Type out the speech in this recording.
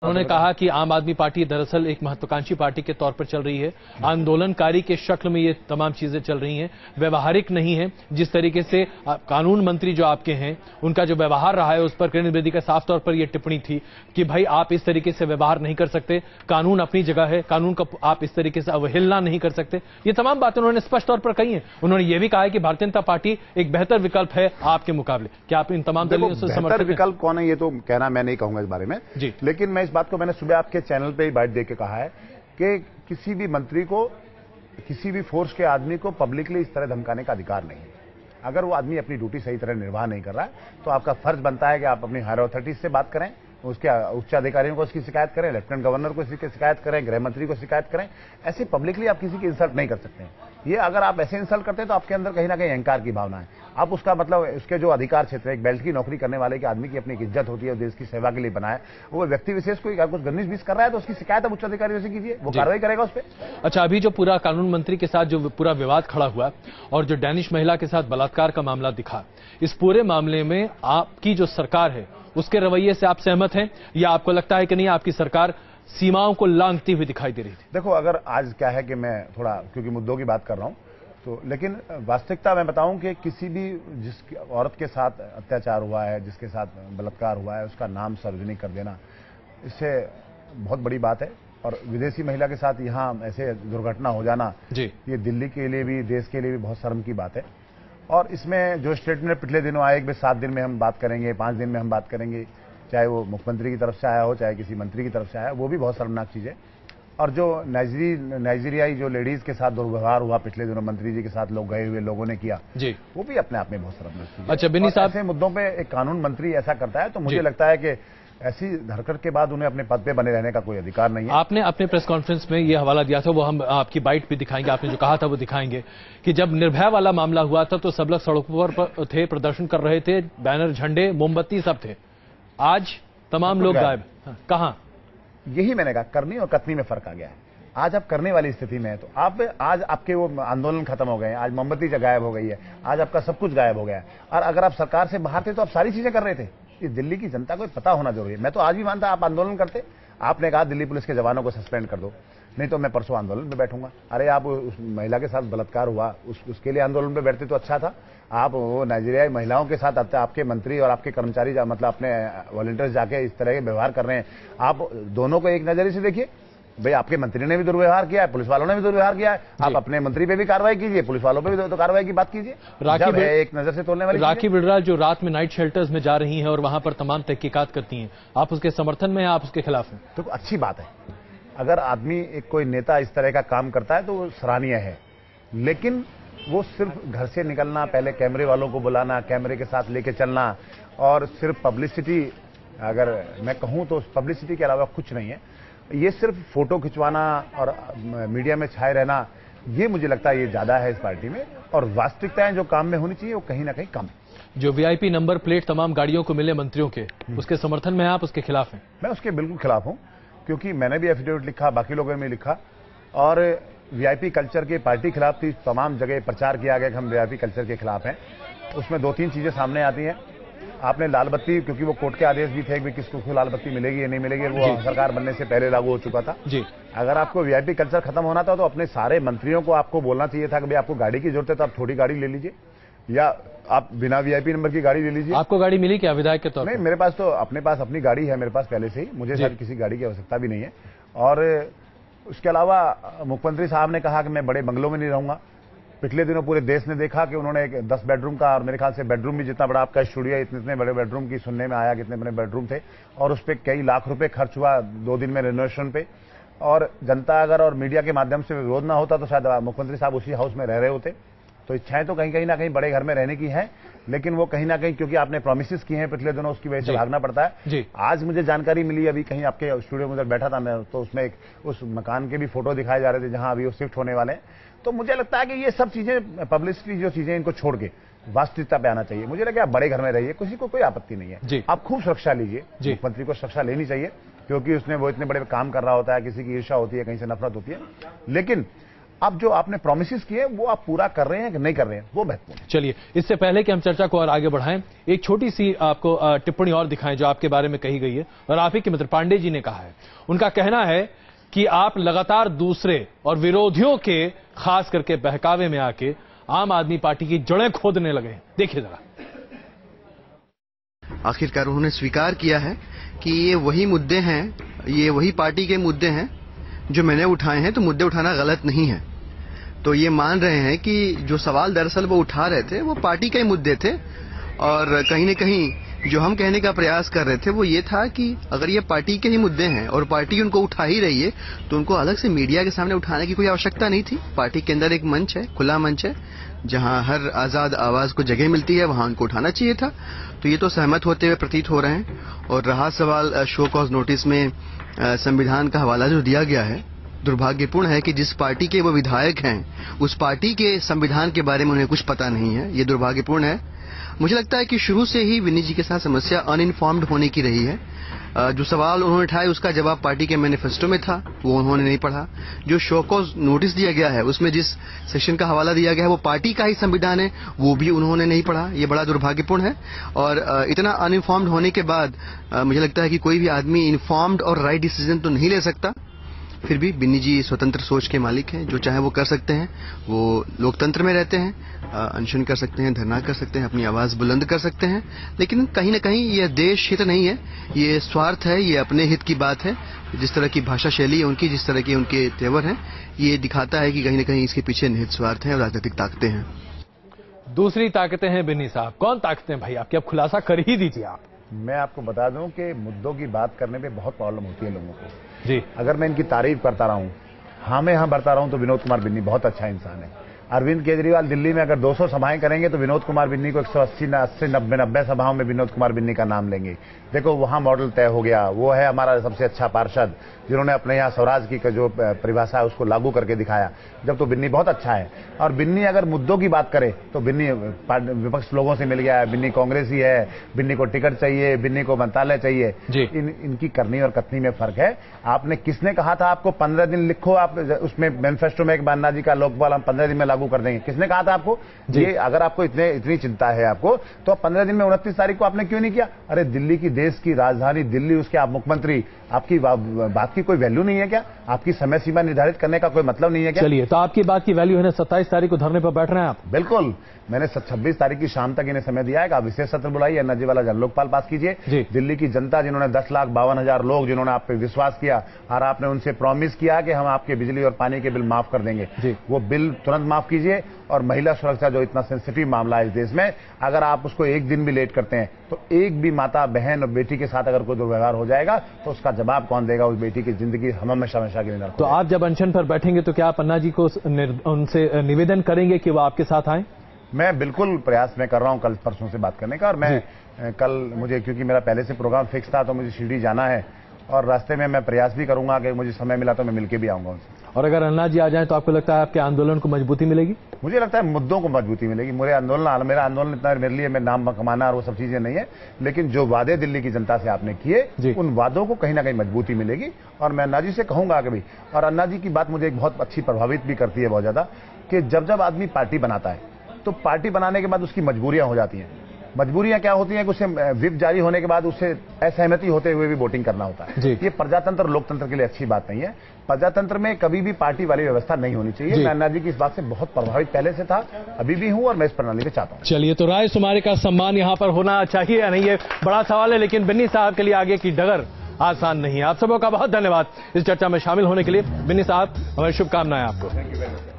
उन्होंने कहा कि आम आदमी पार्टी दरअसल एक महत्वाकांक्षी पार्टी के तौर पर चल रही है, आंदोलनकारी के शक्ल में ये तमाम चीजें चल रही हैं, व्यवहारिक नहीं है। जिस तरीके से कानून मंत्री जो आपके हैं उनका जो व्यवहार रहा है उस पर किरण बेदी का साफ तौर पर यह टिप्पणी थी कि भाई आप इस तरीके से व्यवहार नहीं कर सकते, कानून अपनी जगह है, कानून का आप इस तरीके से अवहेलना नहीं कर सकते। ये तमाम बातें उन्होंने स्पष्ट तौर पर कही हैं। उन्होंने ये भी कहा है कि भारतीय जनता पार्टी एक बेहतर विकल्प है आपके मुकाबले। क्या आप इन तमाम दलीलों से समर्थन? विकल्प कौन है ये तो कहना मैं नहीं कहूंगा इस बारे में जी, लेकिन मैं इस बात को मैंने सुबह आपके चैनल पे ही बाइट देके कहा है कि किसी भी मंत्री को, किसी भी फोर्स के आदमी को पब्लिकली इस तरह धमकाने का अधिकार नहीं है। अगर वो आदमी अपनी ड्यूटी सही तरह निर्वाह नहीं कर रहा है तो आपका फर्ज बनता है कि आप अपनी हायर अथॉरिटीज से बात करें, उसके उच्च अधिकारियों को इसकी शिकायत करें, लेफ्टिनेंट गवर्नर को इसकी शिकायत करें, गृह मंत्री को शिकायत करें। ऐसे पब्लिकली आप किसी की इंसल्ट नहीं कर सकते हैं। ये अगर आप ऐसे इंसल्ट करते हैं तो आपके अंदर कहीं ना कहीं अहंकार की भावना है। आप उसका मतलब उसके जो अधिकार क्षेत्र है, एक बेल्ट की नौकरी करने वाले के आदमी की अपनी एक इज्जत होती है, देश की सेवा के लिए बनाए, वो व्यक्ति विशेष को कुछ गंदगी बीस कर रहा है तो उसकी शिकायत आप उच्च अधिकारी से कीजिए, वो कार्रवाई करेगा उस पर। अच्छा, अभी जो पूरा कानून मंत्री के साथ जो पूरा विवाद खड़ा हुआ और जो डैनिश महिला के साथ बलात्कार का मामला दिखा, इस पूरे मामले में आपकी जो सरकार है उसके रवैये से आप सहमत हैं या आपको लगता है कि नहीं आपकी सरकार सीमाओं को लांघती हुई दिखाई दे रही थी? देखो, अगर आज क्या है कि मैं थोड़ा क्योंकि मुद्दों की बात कर रहा हूं तो, लेकिन वास्तविकता मैं बताऊं कि किसी भी जिस औरत के साथ अत्याचार हुआ है, जिसके साथ बलात्कार हुआ है, उसका नाम सार्वजनिक कर देना, इससे बहुत बड़ी बात है। और विदेशी महिला के साथ यहाँ ऐसे दुर्घटना हो जाना जी, ये दिल्ली के लिए भी, देश के लिए भी बहुत शर्म की बात है। और इसमें जो स्टेटमेंट पिछले दिनों आए कि 7 दिन में हम बात करेंगे, 5 दिन में हम बात करेंगे, चाहे वो मुख्यमंत्री की तरफ से आया हो, चाहे किसी मंत्री की तरफ से आया, वो भी बहुत शर्मनाक चीज है। और जो नाइजीरियाई जो लेडीज के साथ दुर्व्यवहार हुआ पिछले दिनों, मंत्री जी के साथ लोग गए हुए लोगों ने किया जी, वो भी अपने आप में बहुत शर्मनाक चीज है। अच्छा, बिन्नी साहब, ऐसे मुद्दों पे एक कानून मंत्री ऐसा करता है तो मुझे लगता है कि ऐसी हरकत के बाद उन्हें अपने पद पे बने रहने का कोई अधिकार नहीं है। आपने अपने प्रेस कॉन्फ्रेंस में ये हवाला दिया था, वो हम आपकी बाइट भी दिखाएंगे, आपने जो कहा था वो दिखाएंगे कि जब निर्भया वाला मामला हुआ था तो सब लोग सड़कों पर थे, प्रदर्शन कर रहे थे, बैनर, झंडे, मोमबत्ती सब थे। आज तमाम लोग गायब। कहां? यही मैंने कहा, करनी और कथनी में फर्क आ गया है। आज आप करने वाली स्थिति में है तो आप आज आपके वो आंदोलन खत्म हो गए हैं, आज मोमबत्ती गायब हो गई है, आज आपका सब कुछ गायब हो गया है। और अगर आप सरकार से बाहर थे तो आप सारी चीजें कर रहे थे। ये दिल्ली की जनता को पता होना जरूरी है। मैं तो आज भी मानता आप आंदोलन करते, आपने कहा दिल्ली पुलिस के जवानों को सस्पेंड कर दो, नहीं तो मैं परसों आंदोलन में बैठूंगा। अरे आप उस महिला के साथ बलात्कार हुआ उसके लिए आंदोलन में बैठते तो अच्छा था। आप वो नाइजीरियाई महिलाओं के साथ आपके मंत्री और आपके कर्मचारी मतलब अपने वॉलंटियर्स जाके इस तरह के व्यवहार कर रहे हैं, आप दोनों को एक नजरिए से देखिए। भाई आपके मंत्री ने भी दुर्व्यवहार किया है, पुलिस वालों ने भी दुर्व्यवहार किया है, आप अपने मंत्री पे भी कार्रवाई कीजिए, पुलिस वालों पे भी तो कार्रवाई की बात कीजिए। एक नजर से तोड़ने वाली राखी बिडराल जो रात में नाइट शेल्टर्स में जा रही हैं और वहां पर तमाम तहकीकात करती हैं, आप उसके समर्थन में हैं, आप उसके खिलाफ हैं? तो अच्छी बात है, अगर आदमी एक कोई नेता इस तरह का काम करता है तो वो सराहनीय है। लेकिन वो सिर्फ घर से निकलना, पहले कैमरे वालों को बुलाना, कैमरे के साथ लेके चलना और सिर्फ पब्लिसिटी, अगर मैं कहूं तो पब्लिसिटी के अलावा कुछ नहीं है। ये सिर्फ फोटो खिंचवाना और मीडिया में छाए रहना, ये मुझे लगता है ये ज्यादा है इस पार्टी में। और वास्तविकताएं जो काम में होनी चाहिए वो कहीं ना कहीं कम है। जो वीआईपी नंबर प्लेट तमाम गाड़ियों को मिले मंत्रियों के, उसके समर्थन में आप उसके खिलाफ हैं? मैं उसके बिल्कुल खिलाफ हूं, क्योंकि मैंने भी एफिडेविट लिखा, बाकी लोगों ने भी लिखा, और वीआईपी कल्चर की पार्टी खिलाफ थी। तमाम जगह प्रचार किया गया कि हम वीआईपी कल्चर के खिलाफ हैं। उसमें 2-3 चीजें सामने आती हैं। आपने लाल बत्ती, क्योंकि वो कोर्ट के आदेश भी थे कि किसको लाल बत्ती मिलेगी या नहीं मिलेगी, वो सरकार बनने से पहले लागू हो चुका था जी। अगर आपको वीआईपी कल्चर खत्म होना था तो अपने सारे मंत्रियों को आपको बोलना चाहिए था कि भाई आपको गाड़ी की जरूरत है तो आप छोटी गाड़ी ले लीजिए, या आप बिना वीआईपी नंबर की गाड़ी ले लीजिए। आपको गाड़ी मिली क्या विधायक के तौर पर? नहीं, मेरे पास तो अपने पास अपनी गाड़ी है, मेरे पास पहले से ही, मुझे शायद किसी गाड़ी की आवश्यकता भी नहीं है। और उसके अलावा मुख्यमंत्री साहब ने कहा कि मैं बड़े बंगलों में नहीं रहूंगा। पिछले दिनों पूरे देश ने देखा कि उन्होंने एक 10 बेडरूम का, और मेरे ख्याल से बेडरूम भी जितना बड़ा आपका स्टूडियो है, इतने बड़े बेडरूम की सुनने में आया, कितने बड़े बेडरूम थे, और उस पर कई लाख रुपए खर्च हुआ 2 दिन में रेनोवेशन पे। और जनता अगर और मीडिया के माध्यम से विरोध ना होता तो शायद मुख्यमंत्री साहब उसी हाउस में रह रहे होते। तो इच्छाएं तो कहीं ना कहीं बड़े घर में रहने की है, लेकिन वो कहीं ना कहीं क्योंकि आपने प्रोमिसेस किए हैं पिछले दिनों, उसकी वजह से भागना पड़ता है। आज मुझे जानकारी मिली, अभी कहीं आपके स्टूडियो में उधर बैठा था मैं, तो उसमें उस मकान के भी फोटो दिखाए जा रहे थे जहां अभी वो शिफ्ट होने वाले हैं। तो मुझे लगता है कि ये सब चीजें, पब्लिसिटी जो चीजें, इनको छोड़ के वास्तविकता पे आना चाहिए। मुझे लगता है आप बड़े घर में रहिए, किसी को कोई आपत्ति नहीं है, आप खूब सुरक्षा लीजिए। मुख्यमंत्री को सुरक्षा लेनी चाहिए क्योंकि उसने वो इतने बड़े काम कर रहा होता है, किसी की ईर्ष्या होती है, कहीं से नफरत होती है। लेकिन अब जो आपने प्रोमिसेस किए वो आप पूरा कर रहे हैं कि नहीं कर रहे हैं, वो महत्वपूर्ण है। चलिए, इससे पहले कि हम चर्चा को और आगे बढ़ाएं, एक छोटी सी आपको टिप्पणी और दिखाएं जो आपके बारे में कही गई है और आप ही के मित्र पांडे जी ने कहा है। उनका कहना है कि आप लगातार दूसरे और विरोधियों के, खास करके बहकावे में आके आम आदमी पार्टी की जड़ें खोदने लगे हैं। देखिए जरा। आखिरकार उन्होंने स्वीकार किया है कि ये वही मुद्दे हैं, ये वही पार्टी के मुद्दे हैं जो मैंने उठाए हैं, तो मुद्दे उठाना गलत नहीं है। तो ये मान रहे हैं कि जो सवाल दरअसल वो उठा रहे थे वो पार्टी के ही मुद्दे थे, और कहीं न कहीं जो हम कहने का प्रयास कर रहे थे वो ये था कि अगर ये पार्टी के ही मुद्दे हैं और पार्टी उनको उठा ही रही है तो उनको अलग से मीडिया के सामने उठाने की कोई आवश्यकता नहीं थी। पार्टी के अंदर एक मंच है, खुला मंच है, जहां हर आजाद आवाज को जगह मिलती है, वहां उनको उठाना चाहिए था। तो ये तो सहमत होते हुए प्रतीत हो रहे हैं। और रहा सवाल शो कॉज नोटिस में संविधान का हवाला जो दिया गया है, दुर्भाग्यपूर्ण है कि जिस पार्टी के वो विधायक हैं उस पार्टी के संविधान के बारे में उन्हें कुछ पता नहीं है। ये दुर्भाग्यपूर्ण है। मुझे लगता है कि शुरू से ही विनी जी के साथ समस्या अनइन्फॉर्म्ड होने की रही है। जो सवाल उन्होंने उठाए उसका जवाब पार्टी के मैनिफेस्टो में था, वो उन्होंने नहीं पढ़ा। जो शो कॉज नोटिस दिया गया है उसमें जिस सेक्शन का हवाला दिया गया है वो पार्टी का ही संविधान है, वो भी उन्होंने नहीं पढ़ा। ये बड़ा दुर्भाग्यपूर्ण है। और इतना अनइन्फॉर्म्ड होने के बाद मुझे लगता है कि कोई भी आदमी इन्फॉर्म्ड और राइट डिसीजन तो नहीं ले सकता। फिर भी बिन्नी जी स्वतंत्र सोच के मालिक हैं, जो चाहे वो कर सकते हैं। वो लोकतंत्र में रहते हैं, अनशन कर सकते हैं, धरना कर सकते हैं, अपनी आवाज बुलंद कर सकते हैं। लेकिन कहीं न कहीं ये देश हित नहीं है, ये स्वार्थ है, ये अपने हित की बात है। जिस तरह की भाषा शैली है उनकी, जिस तरह के उनके तेवर हैं, ये दिखाता है कि कहीं न कहीं इसके पीछे निहित स्वार्थ है और राजनीतिक ताकतें हैं। दूसरी ताकतें हैं बिन्नी साहब। कौन ताकतें भाई आपकी? अब खुलासा कर ही दीजिए आप। मैं आपको बता दूं कि मुद्दों की बात करने में बहुत प्रॉब्लम होती है लोगों को जी। अगर मैं इनकी तारीफ करता रहूं, हाँ मैं हाँ बढ़ता रहूं, तो विनोद कुमार बिन्नी बहुत अच्छा इंसान है। अरविंद केजरीवाल दिल्ली में अगर 200 सभाएं करेंगे तो विनोद कुमार बिन्नी को 180, 90 सभाओं में विनोद कुमार बिन्नी का नाम लेंगे। देखो वहां मॉडल तय हो गया। वो है हमारा सबसे अच्छा पार्षद जिन्होंने अपने यहाँ स्वराज की जो परिभाषा है उसको लागू करके दिखाया। जब तो बिन्नी बहुत अच्छा है। और बिन्नी अगर मुद्दों की बात करे तो बिन्नी विपक्ष लोगों से मिल गया है। बिन्नी कांग्रेसी है, बिन्नी को टिकट चाहिए, बिन्नी को मंत्रालय चाहिए। इनकी करनी और कथनी में फर्क है। आपने किसने कहा था आपको 15 दिन लिखो, आप उसमें मैनिफेस्टो में एक बान्ना जी का लोकपाल हम 15 दिन में लागू कर देंगे? किसने कहा था आपको? ये अगर आपको इतनी चिंता है आपको, तो 15 दिन में 29 तारीख को आपने क्यों नहीं किया? अरे दिल्ली की, देश की राजधानी दिल्ली, उसके आप मुख्यमंत्री, आपकी बात की कोई वैल्यू नहीं है क्या? आपकी समय सीमा निर्धारित करने का कोई मतलब नहीं है क्या? चलिए, तो आपकी बात की वैल्यू है ना। 27 तारीख को धरने पर बैठ रहे हैं आप? बिल्कुल। मैंने 26 तारीख की शाम तक इन्हें समय दिया है कि आप विशेष सत्र बुलाइए, एनर्जी वाला जन लोकपाल पास कीजिए। दिल्ली की जनता जिन्होंने 10,52,000 लोग जिन्होंने आप पे विश्वास किया और आपने उनसे प्रॉमिस किया कि हम आपके बिजली और पानी के बिल माफ कर देंगे, वो बिल तुरंत माफ कीजिए। और महिला सुरक्षा जो इतना सेंसिटिव मामला है इस देश में, अगर आप उसको एक दिन भी लेट करते हैं तो एक भी माता, बहन और बेटी के साथ अगर कोई दुर्व्यवहार हो जाएगा तो उसका जवाब कौन देगा? उस बेटी की जिंदगी हम हमेशा के लिए। तो आप जब अनशन पर बैठेंगे तो क्या आप अन्ना जी को उनसे निवेदन करेंगे कि वो आपके साथ आए? मैं बिल्कुल प्रयास में कर रहा हूं कल परसों से बात करने का। और मैं कल मुझे, क्योंकि मेरा पहले से प्रोग्राम फिक्स था, तो मुझे शिरडी जाना है और रास्ते में मैं प्रयास भी करूंगा कि मुझे समय मिला तो मैं मिलके भी आऊंगा उनसे। और अगर अन्ना जी आ जाए तो आपको लगता है आपके आंदोलन को मजबूती मिलेगी? मुझे लगता है मुद्दों को मजबूती मिलेगी। मेरा आंदोलन इतना मेरे लिए मैं नाम कमाना और वो सब चीजें नहीं है, लेकिन जो वादे दिल्ली की जनता से आपने किए उन वादों को कहीं ना कहीं मजबूती मिलेगी। और मैं अन्ना जी से कहूंगा कि भाई, और अन्ना जी की बात मुझे एक बहुत अच्छी प्रभावित भी करती है बहुत ज्यादा, कि जब आदमी पार्टी बनाता है तो पार्टी बनाने के बाद उसकी मजबूरियां हो जाती हैं। मजबूरियां क्या होती हैं कि उससे व्हिप जारी होने के बाद उससे असहमति होते हुए भी वोटिंग करना होता है। ये प्रजातंत्र और लोकतंत्र के लिए अच्छी बात नहीं है। प्रजातंत्र में कभी भी पार्टी वाली व्यवस्था नहीं होनी चाहिए। मैं अन्ना जी की इस बात से बहुत प्रभावित पहले से था, अभी भी हूं और मैं इस प्रणाली में चाहता हूं। चलिए, तो राय शुमारी का सम्मान यहां पर होना चाहिए या नहीं, ये बड़ा सवाल है। लेकिन बिन्नी साहब के लिए आगे की डगर आसान नहीं है। आप सबों का बहुत धन्यवाद इस चर्चा में शामिल होने के लिए। बिन्नी साहब, हमारी शुभकामनाएं आपको।